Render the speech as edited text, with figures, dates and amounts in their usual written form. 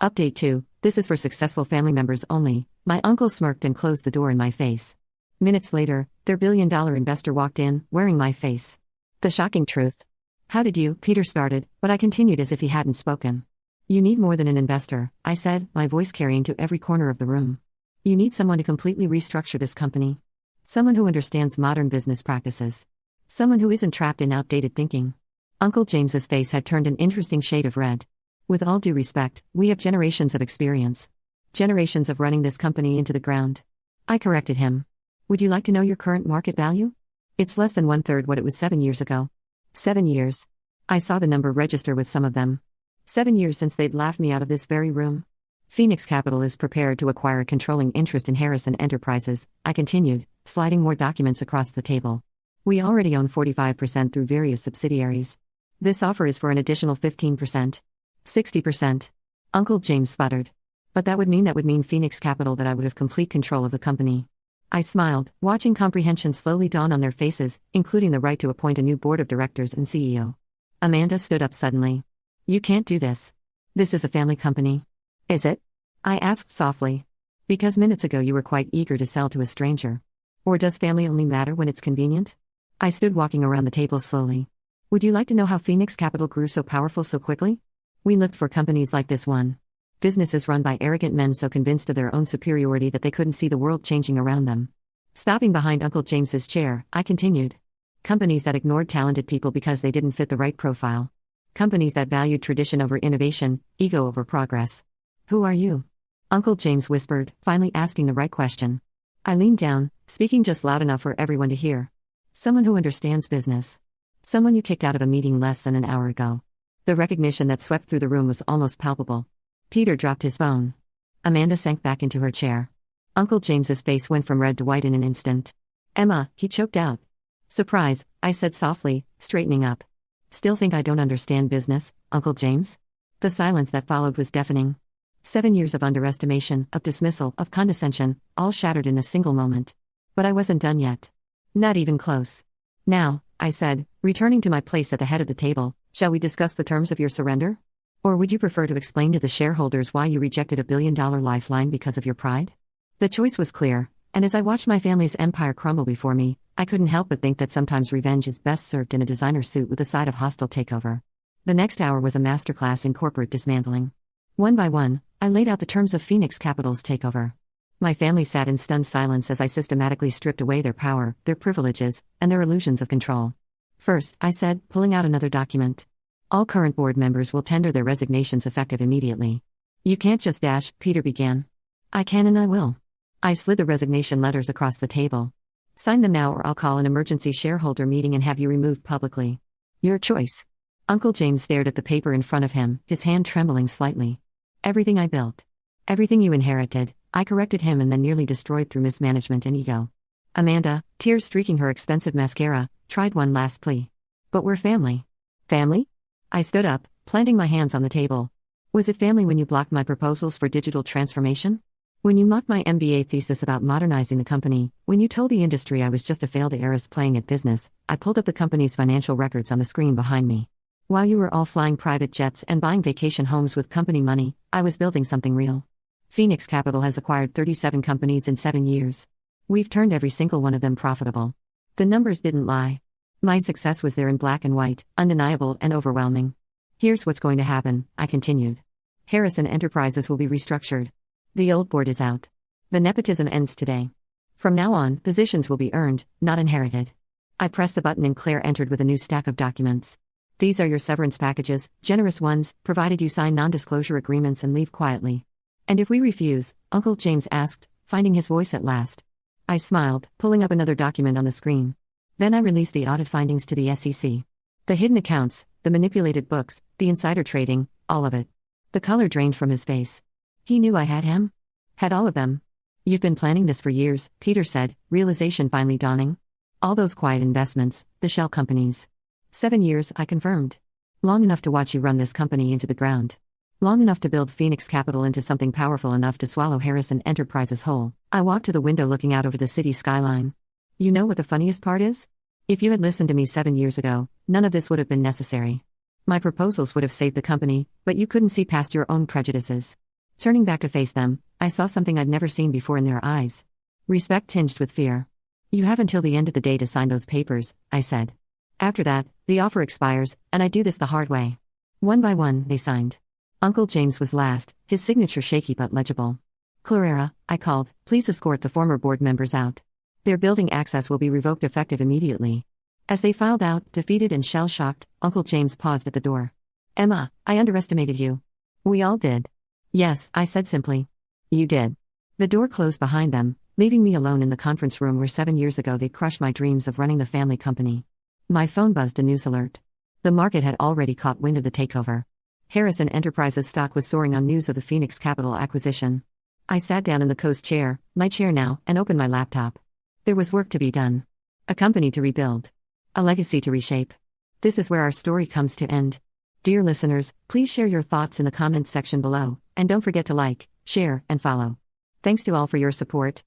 Update 2. This is for successful family members only. My uncle smirked and closed the door in my face. Minutes later, their billion-dollar investor walked in, wearing my face. The shocking truth. How did you? Peter started, but I continued as if he hadn't spoken. You need more than an investor, I said, my voice carrying to every corner of the room. You need someone to completely restructure this company. Someone who understands modern business practices. Someone who isn't trapped in outdated thinking. Uncle James's face had turned an interesting shade of red. With all due respect, we have generations of experience. Generations of running this company into the ground. I corrected him. Would you like to know your current market value? It's less than 1/3 what it was 7 years ago. 7 years. I saw the number register with some of them. 7 years since they'd laughed me out of this very room. Phoenix Capital is prepared to acquire a controlling interest in Harrison Enterprises, I continued, sliding more documents across the table. We already own 45% through various subsidiaries. This offer is for an additional 15%. 60%. Uncle James sputtered. But that would mean Phoenix Capital that I would have complete control of the company. I smiled, watching comprehension slowly dawn on their faces, including the right to appoint a new board of directors and CEO. Amanda stood up suddenly. You can't do this. This is a family company. Is it? I asked softly. Because minutes ago you were quite eager to sell to a stranger. Or does family only matter when it's convenient? I stood walking around the table slowly. Would you like to know how Phoenix Capital grew so powerful so quickly? We looked for companies like this one. Businesses run by arrogant men so convinced of their own superiority that they couldn't see the world changing around them. Stopping behind Uncle James's chair, I continued. Companies that ignored talented people because they didn't fit the right profile. Companies that valued tradition over innovation, ego over progress. Who are you? Uncle James whispered, finally asking the right question. I leaned down, speaking just loud enough for everyone to hear. Someone who understands business. Someone you kicked out of a meeting less than an hour ago. The recognition that swept through the room was almost palpable. Peter dropped his phone. Amanda sank back into her chair. Uncle James's face went from red to white in an instant. Emma, he choked out. Surprise, I said softly, straightening up. Still think I don't understand business, Uncle James? The silence that followed was deafening. 7 years of underestimation, of dismissal, of condescension, all shattered in a single moment. But I wasn't done yet. Not even close. Now, I said, returning to my place at the head of the table, shall we discuss the terms of your surrender? Or would you prefer to explain to the shareholders why you rejected a billion-dollar lifeline because of your pride? The choice was clear, and as I watched my family's empire crumble before me, I couldn't help but think that sometimes revenge is best served in a designer suit with a side of hostile takeover. The next hour was a masterclass in corporate dismantling. One by one, I laid out the terms of Phoenix Capital's takeover. My family sat in stunned silence as I systematically stripped away their power, their privileges, and their illusions of control. First, I said, pulling out another document. All current board members will tender their resignations effective immediately. You can't just dash, Peter began. I can and I will. I slid the resignation letters across the table. Sign them now or I'll call an emergency shareholder meeting and have you removed publicly. Your choice. Uncle James stared at the paper in front of him, his hand trembling slightly. Everything I built. Everything you inherited, I corrected him and then nearly destroyed through mismanagement and ego. Amanda, tears streaking her expensive mascara, tried one last plea. But we're family. Family? I stood up, planting my hands on the table. Was it family when you blocked my proposals for digital transformation? When you mocked my MBA thesis about modernizing the company, when you told the industry I was just a failed heiress playing at business, I pulled up the company's financial records on the screen behind me. While you were all flying private jets and buying vacation homes with company money, I was building something real. Phoenix Capital has acquired 37 companies in 7 years. We've turned every single one of them profitable. The numbers didn't lie. My success was there in black and white, undeniable and overwhelming. Here's what's going to happen, I continued. Harrison Enterprises will be restructured. The old board is out. The nepotism ends today. From now on, positions will be earned, not inherited. I pressed the button and Claire entered with a new stack of documents. These are your severance packages, generous ones, provided you sign non-disclosure agreements and leave quietly. And if we refuse, Uncle James asked, finding his voice at last. I smiled, pulling up another document on the screen. Then I released the audit findings to the SEC. The hidden accounts, the manipulated books, the insider trading, all of it. The color drained from his face. He knew I had him? Had all of them. You've been planning this for years, Peter said, realization finally dawning. All those quiet investments, the shell companies. 7 years, I confirmed. Long enough to watch you run this company into the ground. Long enough to build Phoenix Capital into something powerful enough to swallow Harrison Enterprises whole. I walked to the window looking out over the city skyline. You know what the funniest part is? If you had listened to me 7 years ago, none of this would have been necessary. My proposals would have saved the company, but you couldn't see past your own prejudices. Turning back to face them, I saw something I'd never seen before in their eyes. Respect tinged with fear. You have until the end of the day to sign those papers, I said. After that, the offer expires, and I do this the hard way. One by one, they signed. Uncle James was last, his signature shaky but legible. Clarera, I called, please escort the former board members out. Their building access will be revoked effective immediately. As they filed out, defeated and shell-shocked, Uncle James paused at the door. Emma, I underestimated you. We all did. Yes, I said simply. You did. The door closed behind them, leaving me alone in the conference room where 7 years ago they'd crushed my dreams of running the family company. My phone buzzed a news alert. The market had already caught wind of the takeover. Harrison Enterprises stock was soaring on news of the Phoenix Capital acquisition. I sat down in the coast chair, my chair now, and opened my laptop. There was work to be done. A company to rebuild. A legacy to reshape. This is where our story comes to end. Dear listeners, please share your thoughts in the comments section below, and don't forget to like, share, and follow. Thanks to all for your support.